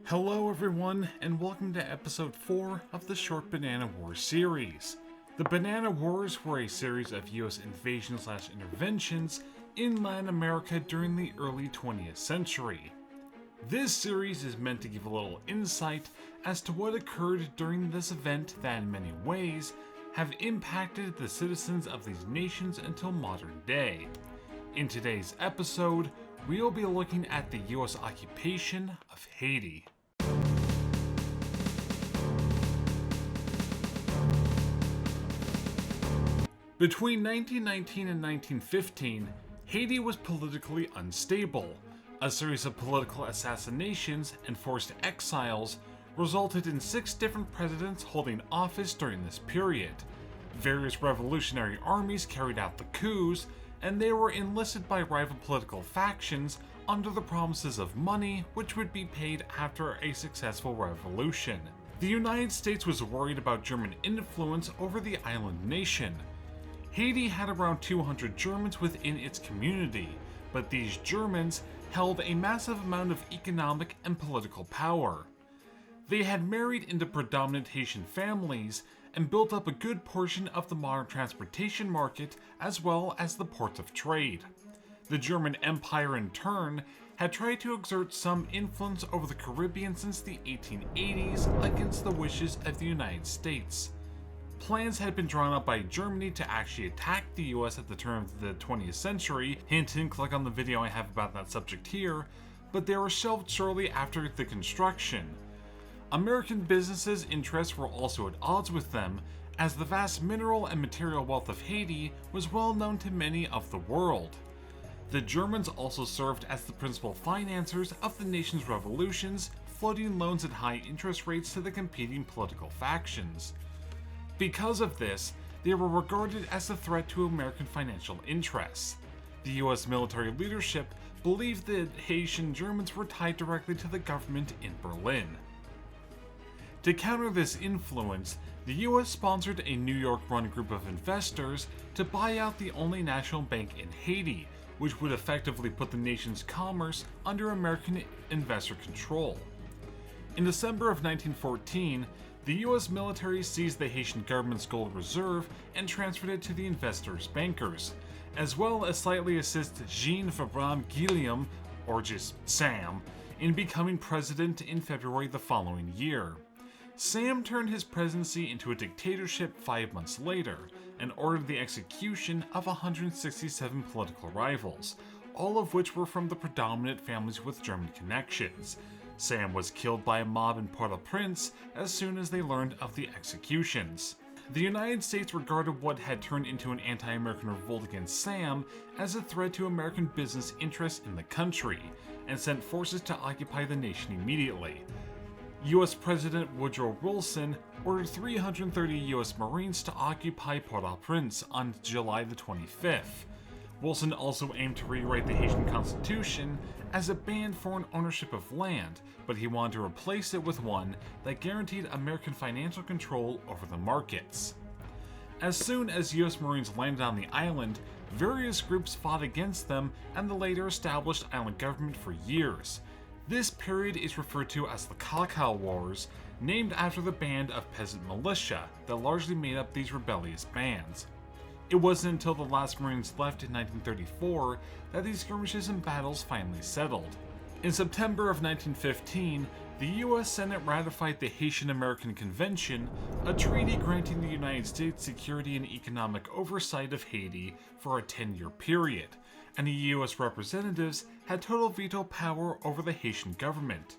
Hello everyone, and welcome to episode 4 of the Short Banana Wars series. The Banana Wars were a series of US invasion/interventions in Latin America during the early 20th century. This series is meant to give a little insight as to what occurred during this event that in many ways have impacted the citizens of these nations until modern day. In today's episode, we'll be looking at the US occupation of Haiti. Between 1919 and 1915, Haiti was politically unstable. A series of political assassinations and forced exiles resulted in 6 different presidents holding office during this period. Various revolutionary armies carried out the coups, and they were enlisted by rival political factions under the promises of money which would be paid after a successful revolution. The United States was worried about German influence over the island nation. Haiti had around 200 Germans within its community, but these Germans held a massive amount of economic and political power. They had married into predominant Haitian families and built up a good portion of the modern transportation market as well as the ports of trade. The German Empire in turn had tried to exert some influence over the Caribbean since the 1880s against the wishes of the United States. Plans had been drawn up by Germany to actually attack the US at the turn of the 20th century, hint hint, click on the video I have about that subject here, but they were shelved shortly after the construction. American businesses' interests were also at odds with them, as the vast mineral and material wealth of Haiti was well known to many of the world. The Germans also served as the principal financiers of the nation's revolutions, floating loans at high interest rates to the competing political factions. Because of this, they were regarded as a threat to American financial interests. The US military leadership believed that Haitian Germans were tied directly to the government in Berlin. To counter this influence, the US sponsored a New York-run group of investors to buy out the only national bank in Haiti, which would effectively put the nation's commerce under American investor control. In December of 1914, the US military seized the Haitian government's gold reserve and transferred it to the investors' bankers, as well as slightly assist Jean Fabre Guillaume, or just Sam, in becoming president in February the following year. Sam turned his presidency into a dictatorship 5 months later and ordered the execution of 167 political rivals, all of which were from the predominant families with German connections. Sam was killed by a mob in Port-au-Prince as soon as they learned of the executions. The United States regarded what had turned into an anti-American revolt against Sam as a threat to American business interests in the country, and sent forces to occupy the nation immediately. US President Woodrow Wilson ordered 330 US Marines to occupy Port-au-Prince on July the 25th. Wilson also aimed to rewrite the Haitian Constitution as it banned foreign ownership of land, but he wanted to replace it with one that guaranteed American financial control over the markets. As soon as US Marines landed on the island, various groups fought against them and the later established island government for years. This period is referred to as the Callao Wars, named after the band of peasant militia that largely made up these rebellious bands. It wasn't until the last Marines left in 1934 that these skirmishes and battles finally settled. In September of 1915, the US Senate ratified the Haitian-American Convention, a treaty granting the United States security and economic oversight of Haiti for a 10-year period, and the US representatives had total veto power over the Haitian government.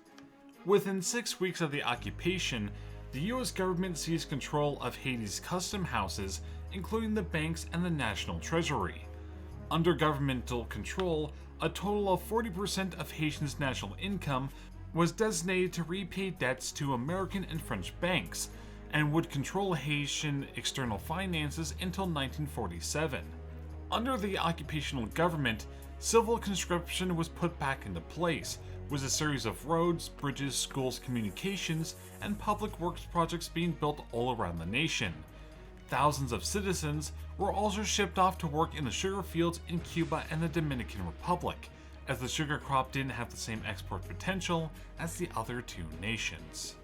Within 6 weeks of the occupation, the US government seized control of Haiti's custom houses, including the banks and the national treasury. Under governmental control, a total of 40% of Haitians' national income was designated to repay debts to American and French banks, and would control Haitian external finances until 1947. Under the occupational government, civil conscription was put back into place, with a series of roads, bridges, schools, communications, and public works projects being built all around the nation. Thousands of citizens were also shipped off to work in the sugar fields in Cuba and the Dominican Republic, as the sugar crop didn't have the same export potential as the other two nations.